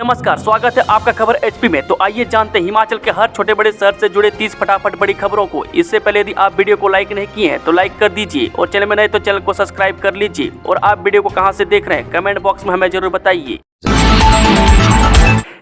नमस्कार, स्वागत है आपका खबर एचपी में। तो आइए जानते हैं हिमाचल के हर छोटे बड़े शहर से जुड़े 30 फटाफट बड़ी खबरों को। इससे पहले यदि आप वीडियो को लाइक नहीं किए हैं तो लाइक कर दीजिए और चैनल में नए तो चैनल को सब्सक्राइब कर लीजिए। और आप वीडियो को कहां से देख रहे हैं कमेंट बॉक्स में हमें जरूर बताइए।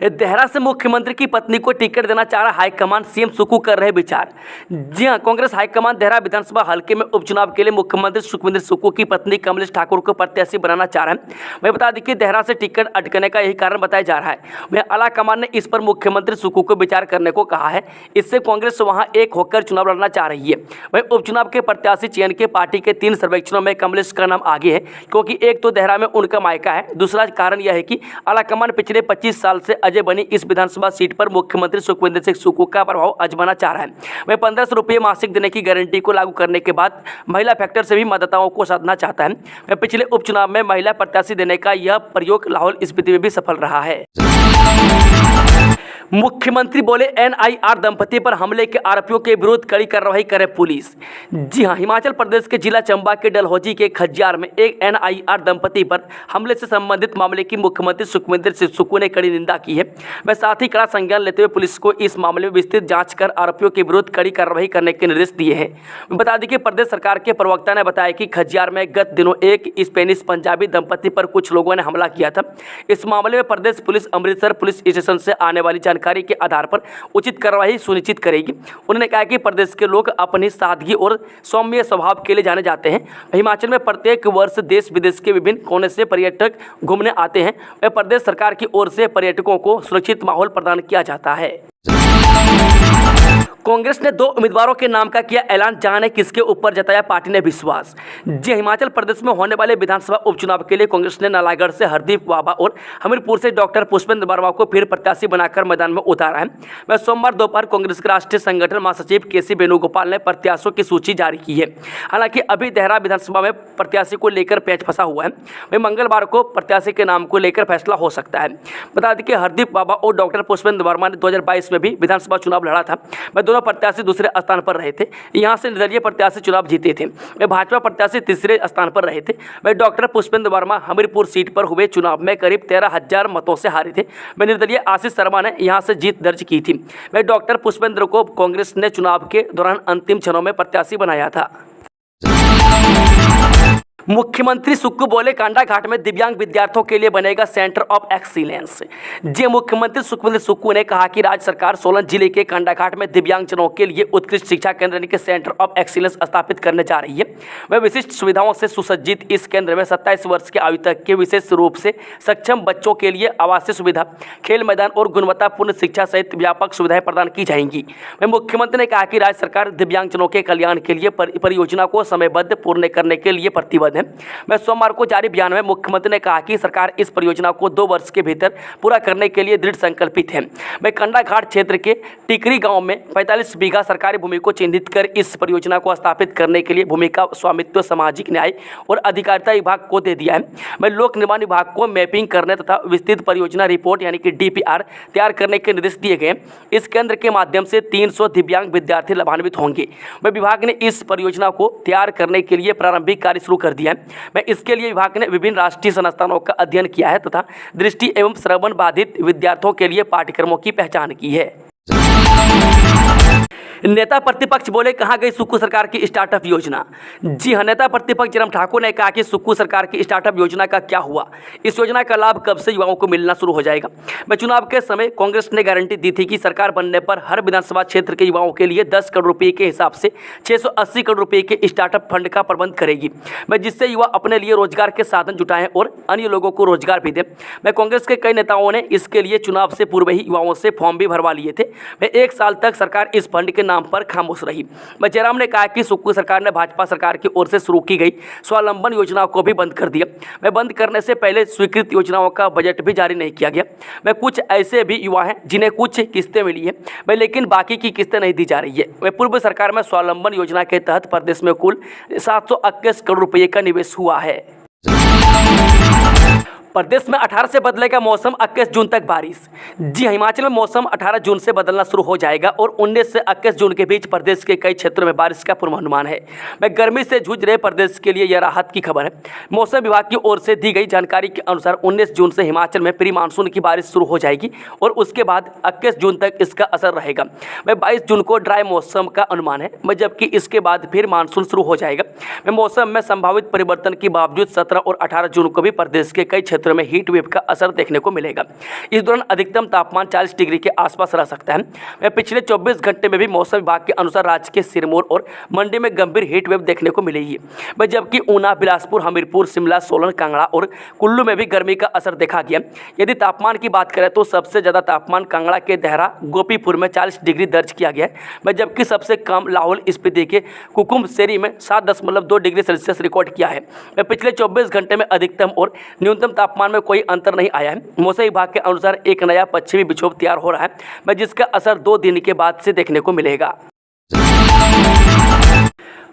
देहरा से मुख्यमंत्री की पत्नी को टिकट देना चाह रहा हाईकमान, सीएम सुक्खू कर रहे विचार। जी हां, कांग्रेस हाईकमान देहरा विधानसभा हल्के में उपचुनाव के लिए मुख्यमंत्री सुखविंदर सुक्खू की पत्नी कमलेश ठाकुर को प्रत्याशी बनाना चाह रहे हैं। वही बता दें कि देहरा से टिकट अटकने का यही कारण बताया जा रहा है। वहीं आलाकमान ने इस पर मुख्यमंत्री सुक्खू को विचार करने को कहा है। इससे कांग्रेस वहां एक होकर चुनाव लड़ना चाह रही है। वहीं उपचुनाव के प्रत्याशी चयन के पार्टी के 3 सर्वेक्षणों में कमलेश का नाम आगे है, क्योंकि एक तो देहरा में उनका मायका है, दूसरा कारण यह है कि आलाकमान पिछले 25 साल से अजय बनी इस विधानसभा सीट पर मुख्यमंत्री सुखविंदर सिंह सुक्खू का प्रभाव आजमाना चाह रहा है। वह 1500 रुपये मासिक देने की गारंटी को लागू करने के बाद महिला फैक्टर से भी मतदाताओं को साधना चाहता है। वह पिछले उपचुनाव में महिला प्रत्याशी देने का यह प्रयोग लाहौल स्पीति में भी सफल रहा है। मुख्यमंत्री बोले एनआईआर दंपति पर हमले के आरोपियों के विरुद्ध कड़ी कार्रवाई करे पुलिस। जी हां, हिमाचल प्रदेश के जिला चंबा के डलहौजी के खज्जियार में एक एनआईआर दंपति पर हमले से संबंधित मामले की मुख्यमंत्री सुखविंदर सिंह सुक्खू ने कड़ी निंदा की है। वह साथ ही कड़ा संज्ञान लेते हुए पुलिस को इस मामले में विस्तृत जांच कर आरोपियों के विरुद्ध कड़ी कार्रवाई करने के निर्देश दिए हैं। बता दें कि प्रदेश सरकार के प्रवक्ता ने बताया कि खज्जियार में गत दिनों एक स्पेनिश पंजाबी दंपति पर कुछ लोगों ने हमला किया था। इस मामले में प्रदेश पुलिस अमृतसर पुलिस स्टेशन से आने वाली जानकारी के आधार पर उचित कार्रवाई सुनिश्चित करेगी। उन्होंने कहा कि प्रदेश के लोग अपनी सादगी और सौम्य स्वभाव के लिए जाने जाते हैं। हिमाचल में प्रत्येक वर्ष देश विदेश के विभिन्न कोने से पर्यटक घूमने आते हैं। वह प्रदेश सरकार की ओर से पर्यटकों को सुरक्षित माहौल प्रदान किया जाता है। कांग्रेस ने 2 उम्मीदवारों के नाम का किया ऐलान, जाने किसके ऊपर जताया पार्टी ने विश्वास। जी, हिमाचल प्रदेश में होने वाले विधानसभा उपचुनाव के लिए कांग्रेस ने नालागढ़ से हरदीप बाबा और हमीरपुर से डॉक्टर पुष्पेंद्र वर्मा को फिर प्रत्याशी बनाकर मैदान में उतारा है। वह सोमवार दोपहर कांग्रेस के राष्ट्रीय संगठन महासचिव केसी वेणुगोपाल ने प्रत्याशियों की सूची जारी की है। हालांकि अभी देहरा विधानसभा में प्रत्याशी को लेकर पेच फंसा हुआ है। वही मंगलवार को प्रत्याशी के नाम को लेकर फैसला हो सकता है। बता दें कि हरदीप बाबा और डॉक्टर पुष्पेंद्र वर्मा ने 2022 में भी विधानसभा चुनाव लड़ा था। वह दोनों प्रत्याशी दूसरे स्थान पर रहे थे। यहां से निर्दलीय प्रत्याशी चुनाव जीते थे। वे भाजपा प्रत्याशी तीसरे स्थान पर रहे थे। वे डॉक्टर पुष्पेंद्र वर्मा हमीरपुर सीट पर हुए चुनाव में करीब 13,000 मतों से हारे थे। वे निर्दलीय आशीष शर्मा ने यहां से जीत दर्ज की थी। वे डॉक्टर पुष्पेंद्र को कांग्रेस ने चुनाव के दौरान अंतिम क्षणों में प्रत्याशी बनाया था। मुख्यमंत्री सुक्खू बोले कांडाघाट में दिव्यांग विद्यार्थियों के लिए बनेगा सेंटर ऑफ एक्सीलेंस। जी, मुख्यमंत्री सुखविंदर सुक्खू ने कहा कि राज्य सरकार सोलन जिले के कांडाघाट में दिव्यांगजनों के लिए उत्कृष्ट शिक्षा केंद्र यानी कि सेंटर ऑफ एक्सीलेंस स्थापित करने जा रही है। वह विशिष्ट सुविधाओं से सुसज्जित इस केंद्र में 27 वर्ष की आयु तक के विशेष रूप से सक्षम बच्चों के लिए आवासीय सुविधा, खेल मैदान और गुणवत्तापूर्ण शिक्षा सहित व्यापक सुविधाएं प्रदान की जाएंगी। वह मुख्यमंत्री ने कहा कि राज्य सरकार दिव्यांगजनों के कल्याण के लिए परियोजना को समयबद्ध पूर्ण करने के लिए प्रतिबद्ध है। मैं सोमवार को जारी बयान में मुख्यमंत्री ने कहा कि सरकार इस परियोजना को 2 वर्ष के भीतर पूरा करने के लिए दृढ़ संकल्पित है। मैं कंडाघाट क्षेत्र के टिकरी गांव में 45 बीघा सरकारी भूमि को चिन्हित कर इस परियोजना को स्थापित करने के लिए भूमि का स्वामित्व सामाजिक न्याय और अधिकारिता विभाग को दे दिया है। मैं लोक निर्माण विभाग को मैपिंग करने तथा विस्तृत परियोजना रिपोर्ट यानी कि DPR तैयार करने के निर्देश दिए गए। इस केंद्र के माध्यम से 300 दिव्यांग विद्यार्थी लाभान्वित होंगे। वह विभाग ने इस परियोजना को तैयार करने के लिए प्रारंभिक कार्य शुरू कर दिया है। मैं इसके लिए विभाग ने विभिन्न राष्ट्रीय संस्थानों का अध्ययन किया है तथा दृष्टि एवं श्रवण बाधित विद्यार्थियों के लिए पाठ्यक्रमों की पहचान की है। नेता प्रतिपक्ष बोले कहां गई सुक्खू सरकार की स्टार्टअप योजना। जी हां, नेता प्रतिपक्ष जयराम ठाकुर ने कहा कि सुक्खू सरकार की स्टार्टअप योजना का क्या हुआ, इस योजना का लाभ कब से युवाओं को मिलना शुरू हो जाएगा। मैं चुनाव के समय कांग्रेस ने गारंटी दी थी कि सरकार बनने पर हर विधानसभा क्षेत्र के युवाओं के लिए 10 करोड़ रुपये के हिसाब से 680 करोड़ रुपये के स्टार्टअप फंड का प्रबंध करेगी। मैं जिससे युवा अपने लिए रोजगार के साधन जुटाएं और अन्य लोगों को रोजगार भी दें। मैं कांग्रेस के कई नेताओं ने इसके लिए चुनाव से पूर्व ही युवाओं से फॉर्म भी भरवा लिए थे। मैं 1 साल तक सरकार इस फंड के नाम पर खामोश रही। मैं जयराम ने कहा कि सुक्खू सरकार ने भाजपा सरकार की ओर से शुरू की गई स्वावलंबन योजनाओं को भी बंद कर दिया। मैं बंद करने से पहले स्वीकृत योजनाओं का बजट भी जारी नहीं किया गया। मैं कुछ ऐसे भी युवा हैं जिन्हें कुछ किस्तें मिली है, मैं लेकिन बाकी की किस्तें नहीं दी जा रही है। मैं पूर्व सरकार में स्वावलंबन योजना के तहत प्रदेश में कुल 721 करोड़ रुपये का निवेश हुआ है। प्रदेश में 18 से बदलेगा मौसम, 21 जून तक बारिश। जी हाँ, हिमाचल में मौसम 18 जून से बदलना शुरू हो जाएगा और 19 से 21 जून के बीच प्रदेश के कई क्षेत्रों में बारिश का पूर्वानुमान है। मैं गर्मी से जूझ रहे प्रदेश के लिए यह राहत की खबर है। मौसम विभाग की ओर से दी गई जानकारी के अनुसार 19 जून से हिमाचल में प्री मानसून की बारिश शुरू हो जाएगी और उसके बाद 21 जून तक इसका असर रहेगा। मैं 22 जून को ड्राई मौसम का अनुमान है, जबकि इसके बाद फिर मानसून शुरू हो जाएगा। मैं मौसम में संभावित परिवर्तन के बावजूद 17 और 18 जून को भी प्रदेश के कई क्षेत्रों में हीट वेव का असर देखने को मिलेगा। इस दौरान अधिकतम तापमान 40 डिग्री के आसपास रह सकता है। मैं पिछले 24 घंटे में भी मौसम विभाग के अनुसार राज्य के सिरमौर और मंडी में गंभीर हीट वेव देखने को मिलेगी, जबकि ऊना, बिलासपुर, हमीरपुर, शिमला, सोलन, कांगड़ा और कुल्लू में भी गर्मी का असर देखा गया। यदि तापमान की बात करें तो सबसे ज़्यादा तापमान कांगड़ा के देहरा गोपीपुर में 40 डिग्री दर्ज किया गया है, जबकि सबसे कम लाहौल स्पीति के कुकुमसेरी में 7.2 डिग्री सेल्सियस रिकॉर्ड किया है। पिछले 24 घंटे में अधिकतम और न्यूनतम तापमान में कोई अंतर नहीं आया है। मौसम विभाग के अनुसार एक नया पश्चिमी विक्षोभ तैयार हो रहा है, जिसका असर 2 दिन के बाद से देखने को मिलेगा।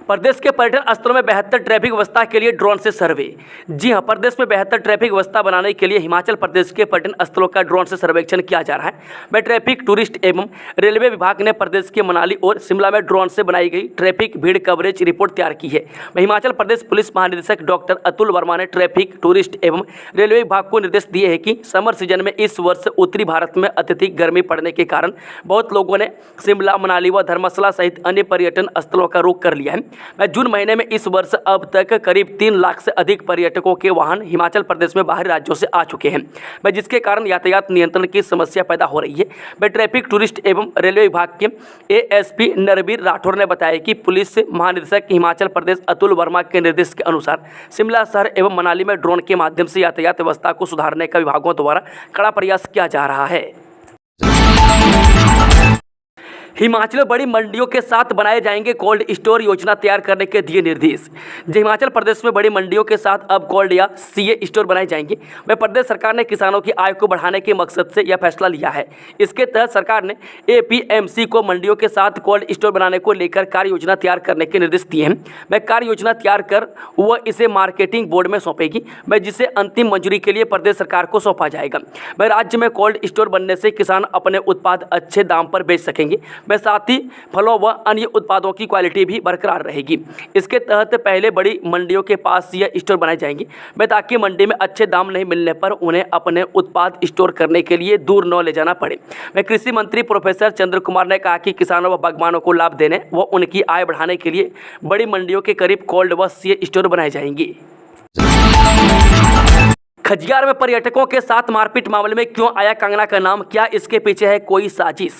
प्रदेश के पर्यटन स्थलों में बेहतर ट्रैफिक व्यवस्था के लिए ड्रोन से सर्वे। जी हां, प्रदेश में बेहतर ट्रैफिक व्यवस्था बनाने के लिए हिमाचल प्रदेश के पर्यटन स्थलों का ड्रोन से सर्वेक्षण किया जा रहा है। ट्रैफिक, टूरिस्ट एवं रेलवे विभाग ने प्रदेश के मनाली और शिमला में ड्रोन से बनाई गई ट्रैफिक भीड़ कवरेज रिपोर्ट तैयार की है। हिमाचल प्रदेश पुलिस महानिदेशक डॉक्टर अतुल वर्मा ने ट्रैफिक, टूरिस्ट एवं रेलवे विभाग को निर्देश दिए हैं कि समर सीजन में इस वर्ष उत्तरी भारत में अत्यधिक गर्मी पड़ने के कारण बहुत लोगों ने शिमला, मनाली व धर्मशाला सहित अन्य पर्यटन स्थलों का रुख कर लिया है। जून महीने में इस वर्ष अब तक करीब 3 लाख से अधिक पर्यटकों के वाहन हिमाचल प्रदेश में बाहरी राज्यों से आ चुके हैं, जिसके कारण यातायात नियंत्रण की समस्या पैदा हो रही है। ट्रैफिक, टूरिस्ट एवं रेलवे विभाग के एएसपी नरबीर राठौर ने बताया कि पुलिस महानिदेशक हिमाचल प्रदेश अतुल वर्मा के निर्देश के अनुसार शिमला शहर एवं मनाली में ड्रोन के माध्यम से यातायात व्यवस्था को सुधारने का विभागों द्वारा कड़ा प्रयास किया जा रहा है। हिमाचल में बड़ी मंडियों के साथ बनाए जाएंगे कोल्ड स्टोर, योजना तैयार करने के दिए निर्देश। हिमाचल प्रदेश में बड़ी मंडियों के साथ अब कोल्ड या सीए स्टोर बनाए जाएंगे। प्रदेश सरकार ने किसानों की आय को बढ़ाने के मकसद से यह फैसला लिया है। इसके तहत सरकार ने एपीएमसी को मंडियों के साथ कोल्ड स्टोर बनाने को लेकर कार्य योजना तैयार करने के निर्देश दिए हैं। कार्य योजना तैयार कर वह इसे मार्केटिंग बोर्ड में सौंपेगी, जिसे अंतिम मंजूरी के लिए प्रदेश सरकार को सौंपा जाएगा। राज्य में कोल्ड स्टोर बनने से किसान अपने उत्पाद अच्छे दाम पर बेच सकेंगे, साथ ही फलों व अन्य उत्पादों की क्वालिटी भी बरकरार रहेगी। इसके तहत पहले बड़ी मंडियों के पास यह स्टोर बनाए जाएंगे, ताकि मंडी में अच्छे दाम नहीं मिलने पर उन्हें अपने उत्पाद स्टोर करने के लिए दूर न ले जाना पड़े। कृषि मंत्री प्रोफेसर चंद्र कुमार ने कहा कि किसानों व बागवानों को लाभ देने व उनकी आय बढ़ाने के लिए बड़ी मंडियों के करीब कोल्ड व सीए स्टोर बनाए जाएंगे। खजियार में पर्यटकों के साथ मारपीट मामले में क्यों आया कंगना का नाम, क्या इसके पीछे है कोई साजिश?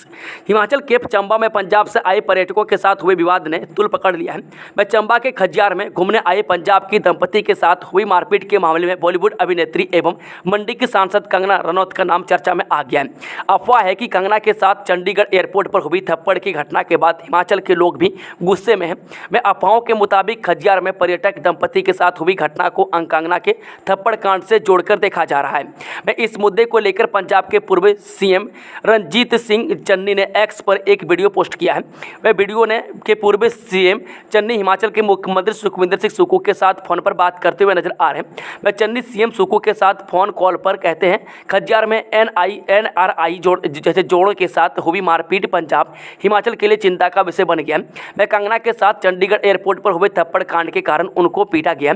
हिमाचल के चंबा में पंजाब से आए पर्यटकों के साथ हुए विवाद ने तुल पकड़ लिया है। चंबा के खजियार में घूमने आए पंजाब की दंपति के साथ हुई मारपीट के मामले में बॉलीवुड अभिनेत्री एवं मंडी की सांसद कंगना रनौत का नाम चर्चा में आ गया है। अफवाह है कि कंगना के साथ चंडीगढ़ एयरपोर्ट पर हुई थप्पड़ की घटना के बाद हिमाचल के लोग भी गुस्से में हैं। अफवाहों के मुताबिक खजियार में पर्यटक दंपति के साथ हुई घटना को कंगना के थप्पड़ कांड से जोड़कर देखा जा रहा है। इस मुद्दे को लेकर पंजाब के पूर्व सीएम रणजीत सिंह चन्नी ने एक्स पर एक वीडियो पोस्ट किया है। वह वीडियो के पूर्व सीएम चन्नी हिमाचल के मुख्यमंत्री सुखविंदर सिंह सुक्खू के साथ फोन पर बात करते हुए नजर आ रहे हैं। चन्नी सीएम सुक्खू के साथ फोन कॉल पर कहते हैं, खजियार में एनआरआई जैसे जोड़ों के साथ हुई मारपीट पंजाब हिमाचल के लिए चिंता का विषय बन गया है। कंगना के साथ चंडीगढ़ एयरपोर्ट पर हुए थप्पड़ कांड के कारण उनको पीटा गया।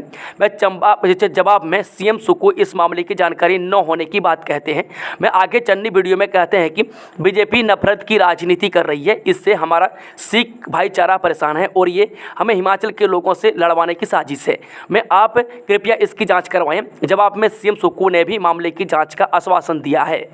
जवाब में सीएम सुक्खू इस मामले की जानकारी न होने की बात कहते हैं। आगे चन्नी वीडियो में कहते हैं कि बीजेपी नफरत की राजनीति कर रही है, इससे हमारा सिख भाईचारा परेशान है और ये हमें हिमाचल के लोगों से लड़वाने की साजिश है। आप कृपया इसकी जांच करवाएं। जवाब में सीएम सुक्खू ने भी मामले की जांच का आश्वासन दिया है।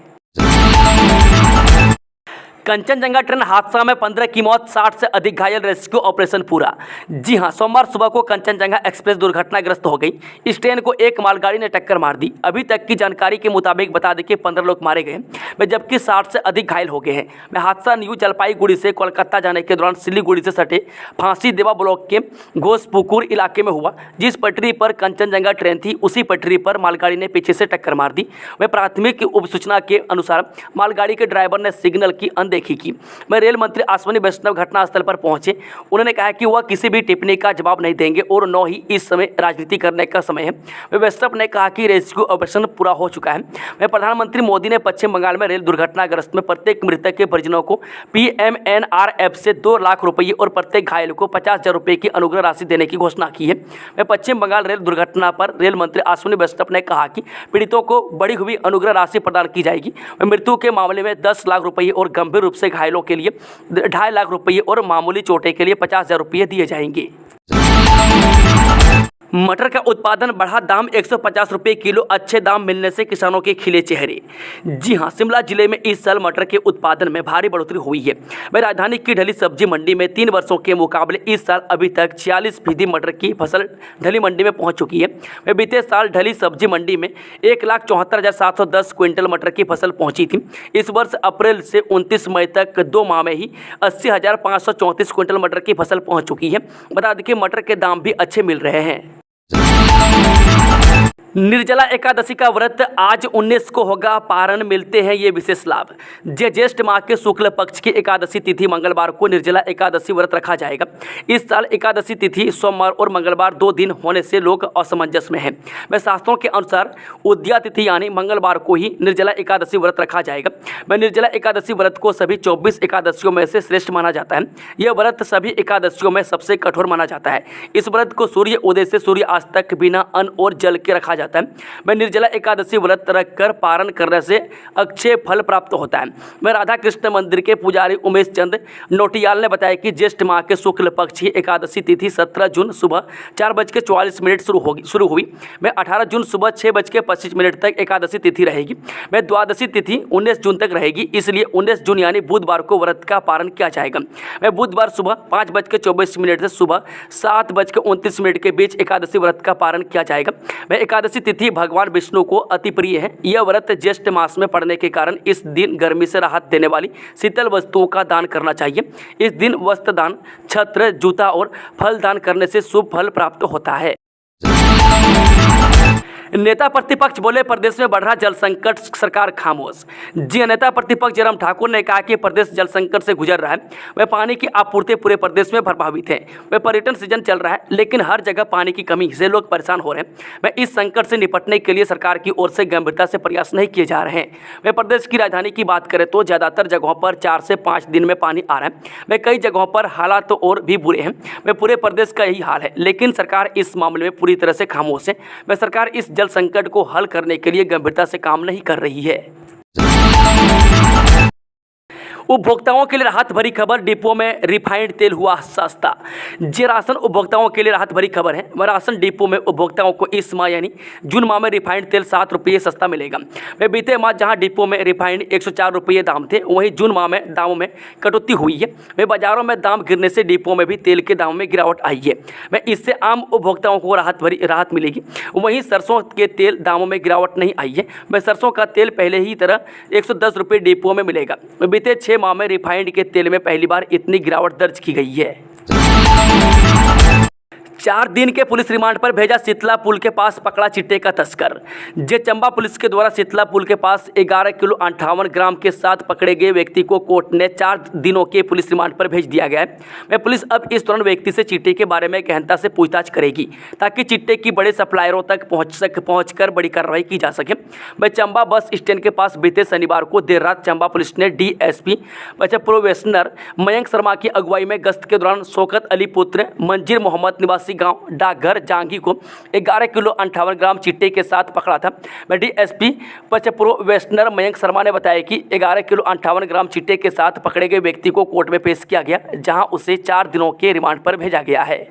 कंचनजंगा ट्रेन हादसा में 15 की मौत, 60 से अधिक घायल, रेस्क्यू ऑपरेशन पूरा। जी हां, सोमवार सुबह को कंचनजंगा एक्सप्रेस दुर्घटनाग्रस्त हो गई। इस ट्रेन को एक मालगाड़ी ने टक्कर मार दी। अभी तक की जानकारी के मुताबिक बता दें कि 15 लोग मारे गए, जबकि 60 से अधिक घायल हो गए हैं। हादसा न्यू जलपाईगुड़ी से कोलकाता जाने के दौरान सिलीगुड़ी से सटे फांसी देवा ब्लॉक के घोसपुकुर इलाके में हुआ। जिस पटरी पर कंचनजंगा ट्रेन थी उसी पटरी पर मालगाड़ी ने पीछे से टक्कर मार दी। प्राथमिक उप सूचना के अनुसार मालगाड़ी के ड्राइवर ने सिग्नल की अनदेखी अनदेखी की। मैं रेल मंत्री अश्विनी वैष्णव घटनास्थल पर पहुंचे। उन्होंने कहा कि वह किसी भी टिप्पणी का जवाब नहीं देंगे और न ही इस समय राजनीति करने का समय है। वे वैष्णव ने कहा कि रेस्क्यू ऑपरेशन पूरा हो चुका है। मैं प्रधानमंत्री मोदी ने पश्चिम बंगाल में रेल दुर्घटनाग्रस्त में प्रत्येक मृतक के परिजनों को PMNRF से 2 लाख रुपये और प्रत्येक घायल को 50,000 रुपये की अनुग्रह राशि देने की घोषणा की है। मैं पश्चिम बंगाल रेल दुर्घटना पर रेल मंत्री अश्विनी वैष्णव ने कहा कि पीड़ितों को बढ़ी हुई अनुग्रह राशि प्रदान की जाएगी। मृत्यु के मामले में 10 लाख रुपये और गंभीर रूप से घायलों के लिए 2.5 लाख रुपये और मामूली चोटें के लिए 50,000 रुपये दिए जाएंगे। मटर का उत्पादन बढ़ा, दाम 150 रुपये किलो, अच्छे दाम मिलने से किसानों के खिले चेहरे। जी हां, शिमला जिले में इस साल मटर के उत्पादन में भारी बढ़ोतरी हुई है। वह राजधानी की ढली सब्जी मंडी में 3 वर्षों के मुकाबले इस साल अभी तक 46% मटर की फसल ढली मंडी में पहुंच चुकी है। वह बीते साल ढली सब्जी मंडी में 1,74,710 क्विंटल मटर की फसल पहुंची थी। इस वर्ष अप्रैल से 29 मई तक 2 माह में ही 80,534 क्विंटल मटर की फसल पहुँच चुकी है। बता दें कि मटर के दाम भी अच्छे मिल रहे हैं। निर्जला एकादशी का व्रत आज 19 को होगा, पारण मिलते हैं ये विशेष लाभ। ज्येष्ठ माह के शुक्ल पक्ष की एकादशी तिथि मंगलवार को निर्जला एकादशी व्रत रखा जाएगा। इस साल एकादशी तिथि सोमवार और मंगलवार 2 दिन होने से लोग असमंजस में हैं। वह शास्त्रों के अनुसार उद्या तिथि यानी मंगलवार को ही निर्जला एकादशी व्रत रखा जाएगा। वह निर्जला एकादशी व्रत को सभी 24 एकादशियों में से श्रेष्ठ माना जाता है। यह व्रत सभी एकादशियों में सबसे कठोर माना जाता है। इस व्रत को सूर्य उदय से सूर्यास्त तक बिना अन्न और जल के रखा जाता है। मैं निर्जला एकादशी व्रत रखकर पारण करने से अक्षय फल प्राप्त होता है। मैं राधा कृष्ण मंदिर के पुजारी उमेश चंद नोटियाल ने बताया कि ज्येष्ठ माह के शुक्ल पक्ष की एकादशी तिथि 17 जून सुबह 4:44 शुरू हुई। मैं 18 जून सुबह 6:25 तक एकादशी तिथि रहेगी। मैं द्वादशी तिथि 19 जून तक रहेगी, इसलिए 19 जून यानी बुधवार को व्रत का पारण किया जाएगा। मैं बुधवार सुबह 5:24 से सुबह 7:29 के बीच एकादशी व्रत का पारण किया जाएगा। मैं एकादशी तिथि भगवान विष्णु को अति प्रिय है। यह व्रत ज्येष्ठ मास में पड़ने के कारण इस दिन गर्मी से राहत देने वाली शीतल वस्तुओं का दान करना चाहिए। इस दिन वस्त्र दान, छत्र, जूता और फल दान करने से शुभ फल प्राप्त होता है। नेता प्रतिपक्ष बोले, प्रदेश में बढ़ रहा जल संकट, सरकार खामोश। जी, नेता प्रतिपक्ष जयराम ठाकुर ने कहा कि प्रदेश जल संकट से गुजर रहा है। वह पानी की आपूर्ति पूरे प्रदेश में प्रभावित है। वह पर्यटन सीजन चल रहा है, लेकिन हर जगह पानी की कमी से लोग परेशान हो रहे हैं। वह इस संकट से निपटने के लिए सरकार की ओर से गंभीरता से प्रयास नहीं किए जा रहे हैं। वह प्रदेश की राजधानी की बात करें तो ज़्यादातर जगहों पर 4 से 5 दिन में पानी आ रहा है। वह कई जगहों पर हालात तो और भी बुरे हैं। वह पूरे प्रदेश का यही हाल है, लेकिन सरकार इस मामले में पूरी तरह से खामोश है। वह सरकार इस जल संकट को हल करने के लिए गंभीरता से काम नहीं कर रही है। उपभोक्ताओं के लिए राहत भरी खबर, डिपो में रिफाइंड तेल हुआ सस्ता। जे राशन उपभोक्ताओं के लिए राहत भरी खबर है। वह राशन डिपो में उपभोक्ताओं को इस माह यानी जून माह में रिफाइंड तेल 7 रुपये सस्ता मिलेगा। वह बीते माह जहां डिपो में रिफाइंड 104 रुपये दाम थे, वहीं जून माह में दामों में कटौती हुई है। वह बाजारों में दाम गिरने से डिपो में भी तेल के दामों में गिरावट आई है। वह इससे आम उपभोक्ताओं को राहत मिलेगी। वहीं सरसों के तेल दामों में गिरावट नहीं आई है। वह सरसों का तेल पहले ही तरह 110 रुपये डिपो में मिलेगा। बीते 6 माह में रिफाइंड के तेल में पहली बार इतनी गिरावट दर्ज की गई है। 4 दिन के पुलिस रिमांड पर भेजा, शीतला पुल के पास पकड़ा चिट्टे का तस्कर। चंबा पुलिस के द्वारा शीतला पुल के पास 11 किलो 58 ग्राम के साथ पकड़े गए व्यक्ति को कोर्ट ने 4 दिनों के पुलिस रिमांड पर भेज दिया गया है। वह पुलिस अब इस दौरान व्यक्ति से चिट्टे के बारे में गहनता से पूछताछ करेगी, ताकि चिट्टे की बड़े सप्लायरों तक पहुंचकर बड़ी कार्रवाई की जा सके। वह चंबा बस स्टैंड के पास बीते शनिवार को देर रात चंबा पुलिस ने DSP प्रोबेशनर मयंक शर्मा की अगुवाई में गश्त के दौरान शौकत अली पुत्र मंजीर मोहम्मद निवासी गांव डाकघर जांगी को 11 किलो 58 ग्राम चिट्टे के साथ पकड़ा था। DSP प्रोबेशनर मयंक शर्मा ने बताया कि 11 किलो 58 ग्राम चिट्टे के साथ पकड़े गए व्यक्ति को कोर्ट में पेश किया गया, जहां उसे 4 दिनों के रिमांड पर भेजा गया है।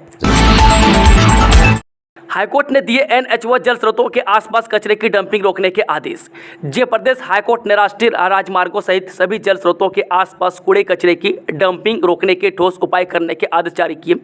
हाईकोर्ट ने दिए NH व जल स्रोतों के आसपास कचरे की डंपिंग रोकने के आदेश। जय प्रदेश हाईकोर्ट ने राष्ट्रीय राजमार्गों सहित सभी जल स्रोतों के आसपास कूड़े कचरे की डंपिंग रोकने के ठोस उपाय करने के आदेश जारी किए।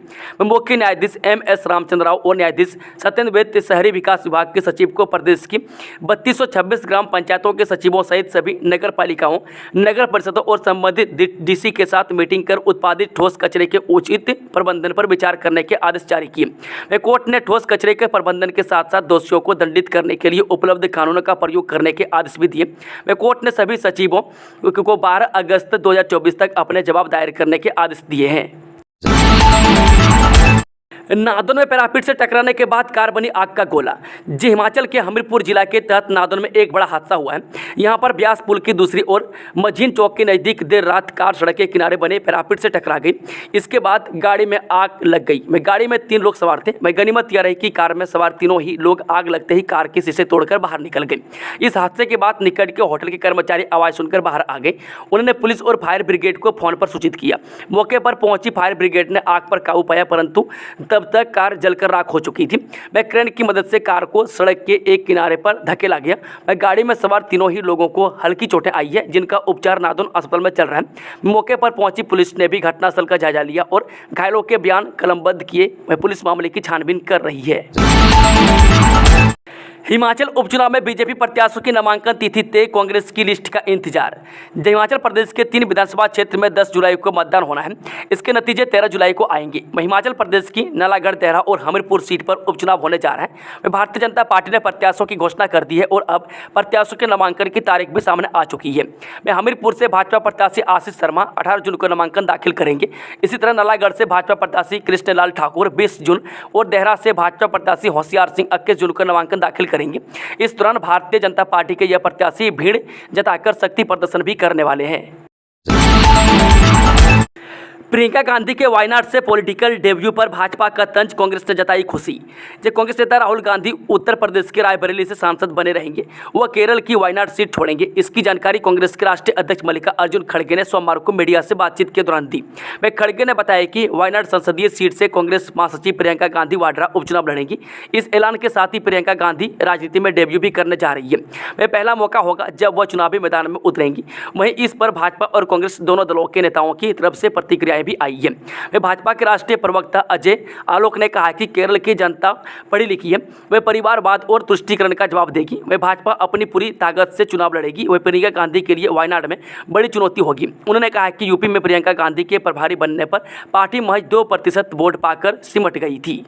मुख्य न्यायाधीश MS रामचंद्र राव और न्यायाधीश सत्येंद्र वैद्य शहरी विकास विभाग के सचिव को प्रदेश की 3226 ग्राम पंचायतों के सचिवों सहित सभी नगर पालिकाओं, नगर परिषदों और संबंधित DC के साथ मीटिंग कर उत्पादित ठोस कचरे के उचित प्रबंधन पर विचार करने के आदेश जारी किए। कोर्ट ने ठोस कचरे विवेक प्रबंधन के साथ साथ दोषियों को दंडित करने के लिए उपलब्ध कानूनों का प्रयोग करने के आदेश भी दिए। वह कोर्ट ने सभी सचिवों को 12 अगस्त 2024 तक अपने जवाब दायर करने के आदेश दिए हैं। नादौन में पैरापीट से टकराने के बाद कार बनी आग का गोला। जी हिमाचल के हमीरपुर जिला के तहत नादौन में एक बड़ा हादसा हुआ है। यहां पर ब्यास पुल की दूसरी ओर मझीन चौक के नज़दीक देर रात कार सड़क के किनारे बने पैरापीट से टकरा गई। इसके बाद गाड़ी में आग लग गई। गाड़ी में 3 लोग सवार थे। गनीमत यह रही कि कार में सवार तीनों ही लोग आग लगते ही कार के शीशे तोड़कर बाहर निकल गए। इस हादसे के बाद निकट के होटल के कर्मचारी आवाज़ सुनकर बाहर आ गए। उन्होंने पुलिस और फायर ब्रिगेड को फोन पर सूचित किया। मौके पर पहुंची फायर ब्रिगेड ने आग पर काबू पाया, परंतु तब तक कार जलकर राख हो चुकी थी। क्रेन की मदद से कार को सड़क के एक किनारे पर धकेला गया। गाड़ी में सवार तीनों ही लोगों को हल्की चोटें आई है, जिनका उपचार नादौन अस्पताल में चल रहा है। मौके पर पहुंची पुलिस ने भी घटनास्थल का जायजा लिया और घायलों के बयान कलमबद्ध किए। पुलिस मामले की छानबीन कर रही है। हिमाचल उपचुनाव में बीजेपी प्रत्याशियों की नामांकन तिथि तय, कांग्रेस की लिस्ट का इंतजार। हिमाचल प्रदेश के 3 विधानसभा क्षेत्र में 10 जुलाई को मतदान होना है। इसके नतीजे 13 जुलाई को आएंगे। हिमाचल प्रदेश की नालागढ़, देहरा और हमीरपुर सीट पर उपचुनाव होने जा रहा है। भारतीय जनता पार्टी ने प्रत्याशियों की घोषणा कर दी है और अब प्रत्याशियों के नामांकन की तारीख भी सामने आ चुकी है। हमीरपुर से भाजपा प्रत्याशी आशीष शर्मा 18 जून को नामांकन दाखिल करेंगे। इसी तरह नालागढ़ से भाजपा प्रत्याशी कृष्णलाल ठाकुर 20 जून और देहरा से भाजपा प्रत्याशी होशियार सिंह 21 जून को नामांकन दाखिल करेंगे। इस दौरान भारतीय जनता पार्टी के यह प्रत्याशी भीड़ जताकर शक्ति प्रदर्शन भी करने वाले हैं। प्रियंका गांधी के वायनाड से पॉलिटिकल डेब्यू पर भाजपा का तंज, कांग्रेस ने जताई खुशी। जब कांग्रेस नेता राहुल गांधी उत्तर प्रदेश के रायबरेली से सांसद बने रहेंगे, वह केरल की वायनाड सीट छोड़ेंगे। इसकी जानकारी कांग्रेस के राष्ट्रीय अध्यक्ष मल्लिकार्जुन खड़गे ने सोमवार को मीडिया से बातचीत के दौरान दी। खड़गे ने बताया कि वायनाड संसदीय सीट से कांग्रेस महासचिव प्रियंका गांधी वाड्रा उपचुनाव लड़ेंगी। इस ऐलान के साथ ही प्रियंका गांधी राजनीति में डेब्यू भी करने जा रही है। वह पहला मौका होगा जब वह चुनावी मैदान में उतरेंगी। वहीं इस पर भाजपा और कांग्रेस दोनों दलों के नेताओं की तरफ से प्रतिक्रियाएं भी आई है। भाजपा के राष्ट्रीय प्रवक्ता अजय आलोक ने कहा कि केरल की जनता पढ़ी लिखी है, वह परिवारवाद और तुष्टीकरण का जवाब देगी। वह भाजपा अपनी पूरी ताकत से चुनाव लड़ेगी। वह प्रियंका गांधी के लिए वायनाड में बड़ी चुनौती होगी। उन्होंने कहा कि यूपी में प्रियंका गांधी के प्रभारी बनने पर पार्टी महज 2% वोट पाकर सिमट गई थी।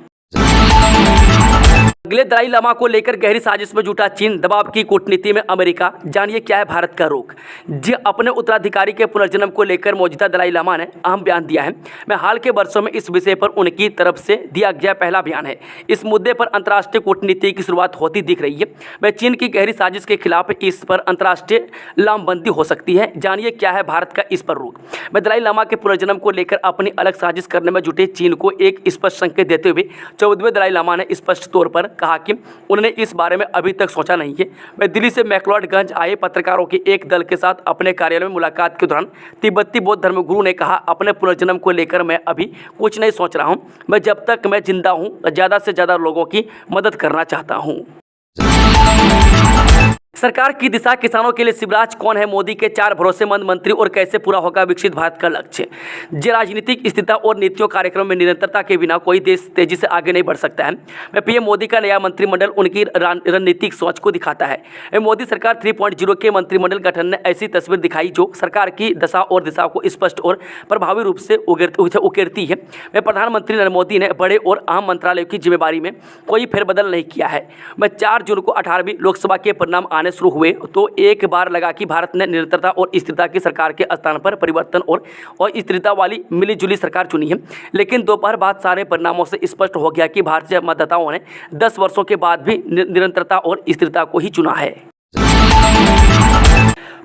अगले दलाई लामा को लेकर गहरी साजिश में जुटा चीन, दबाव की कूटनीति में अमेरिका। जानिए क्या है भारत का रुख। जी, अपने उत्तराधिकारी के पुनर्जन्म को लेकर मौजूदा दलाई लामा ने अहम बयान दिया है। हाल के वर्षों में इस विषय पर उनकी तरफ से दिया गया पहला बयान है। इस मुद्दे पर अंतर्राष्ट्रीय कूटनीति की शुरुआत होती दिख रही है। चीन की गहरी साजिश के खिलाफ इस पर अंतर्राष्ट्रीय लामबंदी हो सकती है। जानिए क्या है भारत का इस पर रुख। दलाई लामा के पुनर्जन्म को लेकर अपनी अलग साजिश करने में जुटे चीन को एक स्पष्ट संकेत देते हुए 14वें दलाई लामा ने स्पष्ट तौर पर कहा कि उन्होंने इस बारे में अभी तक सोचा नहीं है। वे दिल्ली से मैक्लोडगंज आए पत्रकारों के एक दल के साथ अपने कार्यालय में मुलाकात के दौरान तिब्बती बौद्ध धर्मगुरु ने कहा, अपने पुनर्जन्म को लेकर मैं अभी कुछ नहीं सोच रहा हूं। मैं जब तक मैं जिंदा हूं ज़्यादा से ज़्यादा लोगों की मदद करना चाहता हूं। सरकार की दिशा, किसानों के लिए शिवराज कौन है, मोदी के 4 भरोसेमंद मंत्री और कैसे पूरा होगा विकसित भारत का लक्ष्य। जे राजनीतिक स्थिरता और नीतियों कार्यक्रम में निरंतरता के बिना कोई देश तेजी से आगे नहीं बढ़ सकता है। पीएम मोदी का नया मंत्रिमंडल उनकी रणनीतिक सोच को दिखाता है। मोदी सरकार 3.0 के मंत्रिमंडल गठन ने ऐसी तस्वीर दिखाई जो सरकार की दशा और दिशा को स्पष्ट और प्रभावी रूप से उकेरती है। प्रधानमंत्री नरेंद्र मोदी ने बड़े और अहम मंत्रालयों की जिम्मेदारी में कोई फेरबदल नहीं किया है। 4 जून को 18वीं लोकसभा के परिणाम आने शुरू हुए तो एक बार लगा कि भारत ने निरंतरता और स्थिरता की सरकार के स्थान पर परिवर्तन और स्थिरता वाली मिलीजुली सरकार चुनी है। लेकिन दोपहर बाद सारे परिणामों से स्पष्ट हो गया कि भारतीय मतदाताओं ने 10 वर्षों के बाद भी निरंतरता और स्थिरता को ही चुना है।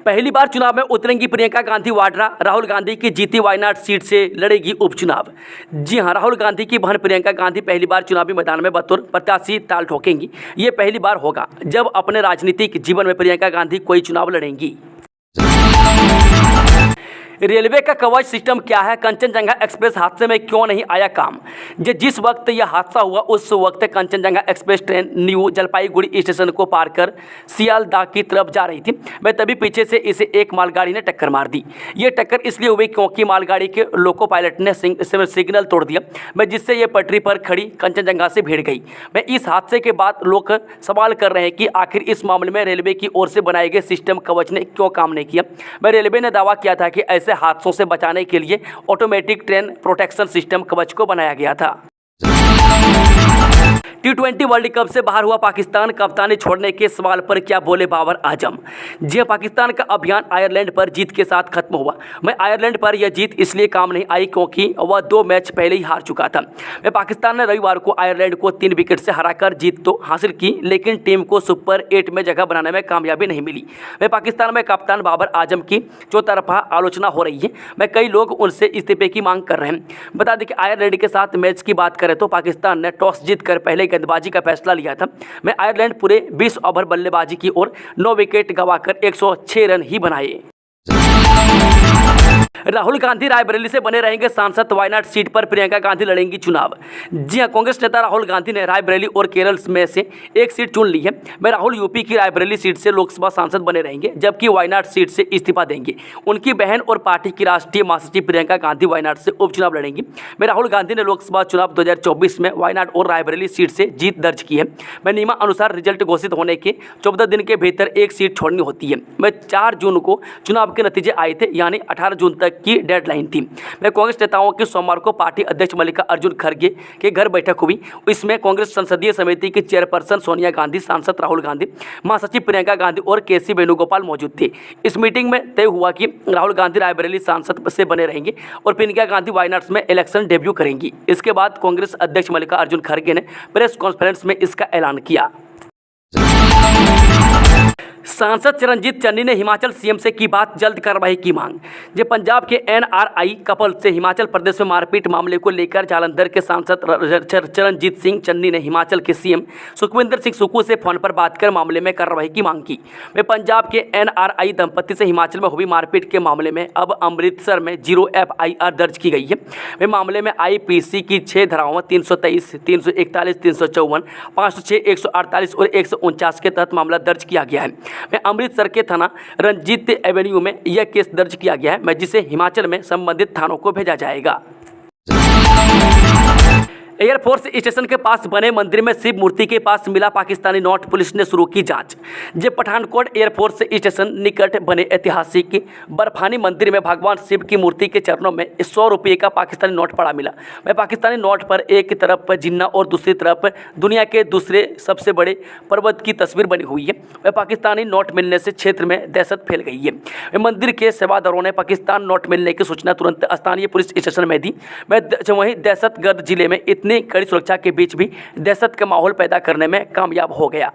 पहली बार चुनाव में उतरेंगी प्रियंका गांधी वाड्रा, राहुल गांधी की जीती वायनाड सीट से लड़ेगी उपचुनाव। जी हां, राहुल गांधी की बहन प्रियंका गांधी पहली बार चुनावी मैदान में बतौर प्रत्याशी ताल ठोकेंगी। ये पहली बार होगा जब अपने राजनीतिक जीवन में प्रियंका गांधी कोई चुनाव लड़ेंगी। रेलवे का कवच सिस्टम क्या है, कंचनजंगा एक्सप्रेस हादसे में क्यों नहीं आया काम। जिस वक्त यह हादसा हुआ उस वक्त Kanchenjunga express train new Jalpaiguri station को पार कर सियालदाह की तरफ जा रही थी। तभी पीछे से इसे एक मालगाड़ी ने टक्कर मार दी। ये टक्कर इसलिए हुई क्योंकि मालगाड़ी के लोको पायलट ने सिग्नल तोड़ दिया, जिससे ये पटरी पर खड़ी कंचनजंगा से भिड़ गई। इस हादसे के बाद लोग सवाल कर रहे हैं कि आखिर इस मामले में रेलवे की ओर से बनाए गए सिस्टम कवच ने क्यों काम नहीं किया। रेलवे ने दावा किया था कि ऐसे हादसों से बचाने के लिए ऑटोमेटिक ट्रेन प्रोटेक्शन सिस्टम कवच को बनाया गया था। T20 वर्ल्ड कप से बाहर हुआ पाकिस्तान, कप्तानी छोड़ने के सवाल पर क्या बोले बाबर आजम। जी हाँ, पाकिस्तान का अभियान आयरलैंड पर जीत के साथ खत्म हुआ। मैं आयरलैंड पर यह जीत इसलिए काम नहीं आई क्योंकि वह 2 मैच पहले ही हार चुका था। मैं पाकिस्तान ने रविवार को आयरलैंड को 3 विकेट से हराकर जीत तो हासिल की, लेकिन टीम को सुपर 8 में जगह बनाने में कामयाबी नहीं मिली। मैं पाकिस्तान में कप्तान बाबर आजम की चौतरफा आलोचना हो रही है। मैं कई लोग उनसे इस्तीफे की मांग कर रहे हैं। बता दें कि आयरलैंड के साथ मैच की बात करें तो पाकिस्तान ने टॉस जीतकर पहले गेंदबाजी का फैसला लिया था। मैं आयरलैंड पूरे 20 ओवर बल्लेबाजी की और 9 विकेट गंवाकर 106 रन ही बनाए। राहुल गांधी रायबरेली से बने रहेंगे सांसद, वायनाड सीट पर प्रियंका गांधी लड़ेंगी चुनाव। जी हां, कांग्रेस नेता राहुल गांधी ने रायबरेली और केरल में से एक सीट चुन ली है। मैं राहुल यूपी की रायबरेली सीट से लोकसभा सांसद बने रहेंगे, जबकि वायनाड सीट से इस्तीफा देंगे। उनकी बहन और पार्टी की राष्ट्रीय महासचिव प्रियंका गांधी वायनाड से उपचुनाव लड़ेंगी। मैं राहुल गांधी ने लोकसभा चुनाव 2024 में वायनाड और रायबरेली सीट से जीत दर्ज की है। मैं नियमा अनुसार रिजल्ट घोषित होने के 14 दिन के भीतर एक सीट छोड़नी होती है। मैं 4 जून को चुनाव के नतीजे आए थे, यानी 18 जून तक की डेडलाइन थी। मैं कांग्रेस नेताओं की सोमवार को पार्टी अध्यक्ष मल्लिकार्जुन खड़गे के घर बैठक हुई। इसमें कांग्रेस संसदीय समिति की चेयरपर्सन सोनिया गांधी, सांसद राहुल गांधी, महासचिव प्रियंका गांधी और केसी वेणुगोपाल मौजूद थे। इस मीटिंग में तय हुआ कि राहुल गांधी रायबरेली सांसद से बने रहेंगे और प्रियंका गांधी वायनाड में इलेक्शन डेब्यू करेंगी। इसके बाद कांग्रेस अध्यक्ष मल्लिकार्जुन खड़गे ने प्रेस कॉन्फ्रेंस में इसका ऐलान किया। सांसद चरणजीत चन्नी ने हिमाचल सीएम से की बात, जल्द कार्रवाई की मांग। जो पंजाब के एनआरआई कपल से हिमाचल प्रदेश में मारपीट मामले को लेकर जालंधर के सांसद चरणजीत सिंह चन्नी ने हिमाचल के सीएम सुखविंदर सिंह सुक्खू से फोन पर बात कर मामले में कार्रवाई की मांग की। वे पंजाब के एनआरआई दंपति से हिमाचल में हुई मारपीट के मामले में अब अमृतसर में 0 FIR दर्ज की गई है। वे मामले में IPC की 6 धाराओं 323, 341, 354, 506, 148 और 149 के तहत मामला दर्ज किया गया है। मैं अमृतसर के थाना रंजीत एवेन्यू में यह केस दर्ज किया गया है, जिसे हिमाचल में संबंधित थानों को भेजा जाएगा। एयरफोर्स स्टेशन के पास बने मंदिर में शिव मूर्ति के पास मिला पाकिस्तानी नोट, पुलिस ने शुरू की जांच। जे पठानकोट एयरफोर्स स्टेशन निकट बने ऐतिहासिक बर्फानी मंदिर में भगवान शिव की मूर्ति के चरणों में 100 रुपये का पाकिस्तानी नोट पड़ा मिला। वह पाकिस्तानी नोट पर एक तरफ जिन्ना और दूसरी तरफ दुनिया के दूसरे सबसे बड़े पर्वत की तस्वीर बनी हुई है। वह पाकिस्तानी नोट मिलने से क्षेत्र में दहशत फैल गई है। मंदिर के सेवादारों ने पाकिस्तान नोट मिलने की सूचना तुरंत स्थानीय पुलिस स्टेशन में दी। वहीं दहशतगर्द जिले में इतनी कड़ी सुरक्षा के बीच भी दहशत का माहौल पैदा करने में कामयाब हो गया।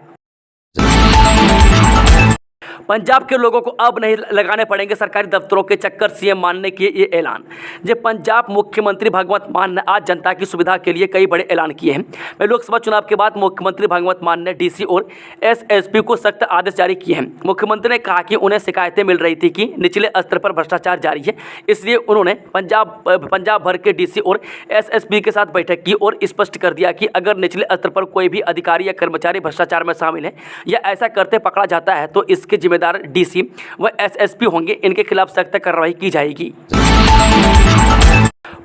पंजाब के लोगों को अब नहीं लगाने पड़ेंगे सरकारी दफ्तरों के चक्कर, सीएम मान ने किए ये ऐलान। जब पंजाब मुख्यमंत्री भगवंत मान ने आज जनता की सुविधा के लिए कई बड़े ऐलान किए हैं। मैं लोकसभा चुनाव के बाद मुख्यमंत्री भगवंत मान ने डीसी और एसएसपी को सख्त आदेश जारी किए हैं। मुख्यमंत्री ने कहा कि उन्हें शिकायतें मिल रही थी कि निचले स्तर पर भ्रष्टाचार जारी है, इसलिए उन्होंने पंजाब भर के डीसी और एसएसपी के साथ बैठक की और स्पष्ट कर दिया कि अगर निचले स्तर पर कोई भी अधिकारी या कर्मचारी भ्रष्टाचार में शामिल है या ऐसा करते पकड़ा जाता है तो इसके जिम्मेदार डीसी व एसएसपी होंगे। इनके खिलाफ सख्त कार्रवाई की जाएगी।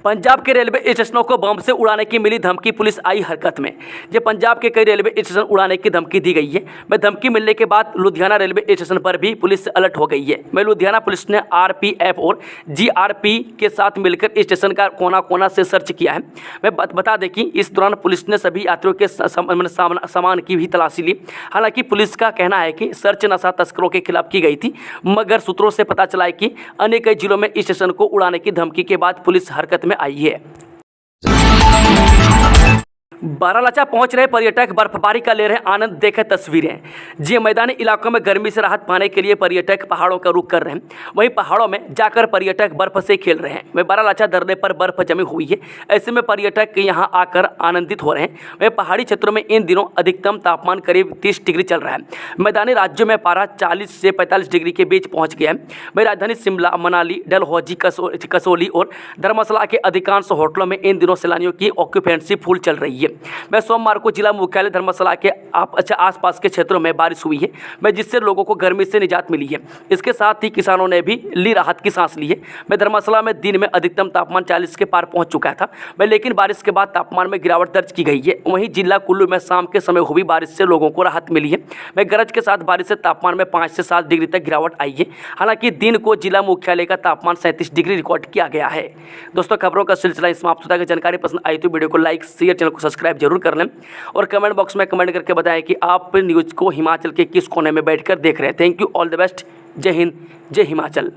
पंजाब के रेलवे स्टेशनों को बम से उड़ाने की मिली धमकी, पुलिस आई हरकत में। जब पंजाब के कई रेलवे स्टेशन उड़ाने की धमकी दी गई है। मैं धमकी मिलने के बाद लुधियाना रेलवे स्टेशन पर भी पुलिस अलर्ट हो गई है। मैं लुधियाना पुलिस ने RPF और GRP के साथ मिलकर स्टेशन का कोना कोना से सर्च किया है। मैं बता दें कि इस दौरान पुलिस ने सभी यात्रियों के सामान की भी तलाशी ली। हालांकि पुलिस का कहना है कि सर्च नशा तस्करों के खिलाफ की गई थी, मगर सूत्रों से पता चला है कि अन्य कई जिलों में स्टेशन को उड़ाने की धमकी के बाद पुलिस हरकत में आई है। बारालाचा पहुंच रहे पर्यटक बर्फबारी का ले रहे आनंद, देखें तस्वीरें। जी, मैदानी इलाकों में गर्मी से राहत पाने के लिए पर्यटक पहाड़ों का रुख कर रहे हैं। वहीं पहाड़ों में जाकर पर्यटक बर्फ से खेल रहे हैं। वह बारालाचा दर्रे पर बर्फ जमी हुई है, ऐसे में पर्यटक यहां आकर आनंदित हो रहे हैं। वह पहाड़ी क्षेत्रों में इन दिनों अधिकतम तापमान करीब 30 डिग्री चल रहा है। मैदानी राज्यों में पारा 40 से 45 डिग्री के बीच पहुँच गया है। वही राजधानी शिमला, मनाली, डलहौजी, कसौली और धर्मशाला के अधिकांश होटलों में इन दिनों सैलानियों की ऑक्यूपेंसी फुल चल रही है। मैं सोमवार को जिला मुख्यालय धर्मशाला के आसपास के क्षेत्रों में बारिश हुई है, जिससे लोगों को गर्मी से निजात मिली है। इसके साथ ही किसानों ने भी ली राहत की सांस ली है। धर्मशाला में दिन में अधिकतम तापमान 40 के पार पहुंच चुका था, लेकिन बारिश के बाद तापमान में गिरावट दर्ज की गई है। वहीं जिला कुल्लू में शाम के समय हुई बारिश से लोगों को राहत मिली है। गरज के साथ बारिश से तापमान में 5 से 7 डिग्री तक गिरावट आई है। हालांकि दिन को जिला मुख्यालय का तापमान 37 डिग्री रिकॉर्ड किया गया है। दोस्तों, खबरों का सिलसिला समाप्त होता है। जानकारी पसंद आई तो वीडियो को लाइक, शेयर, चैनल को सब्सक्राइब सब्सक्राइब जरूर कर लें और कमेंट बॉक्स में कमेंट करके बताएं कि आप न्यूज़ को हिमाचल के किस कोने में बैठकर देख रहे हैं। Thank you, all the best, जय हिंद, जय हिमाचल।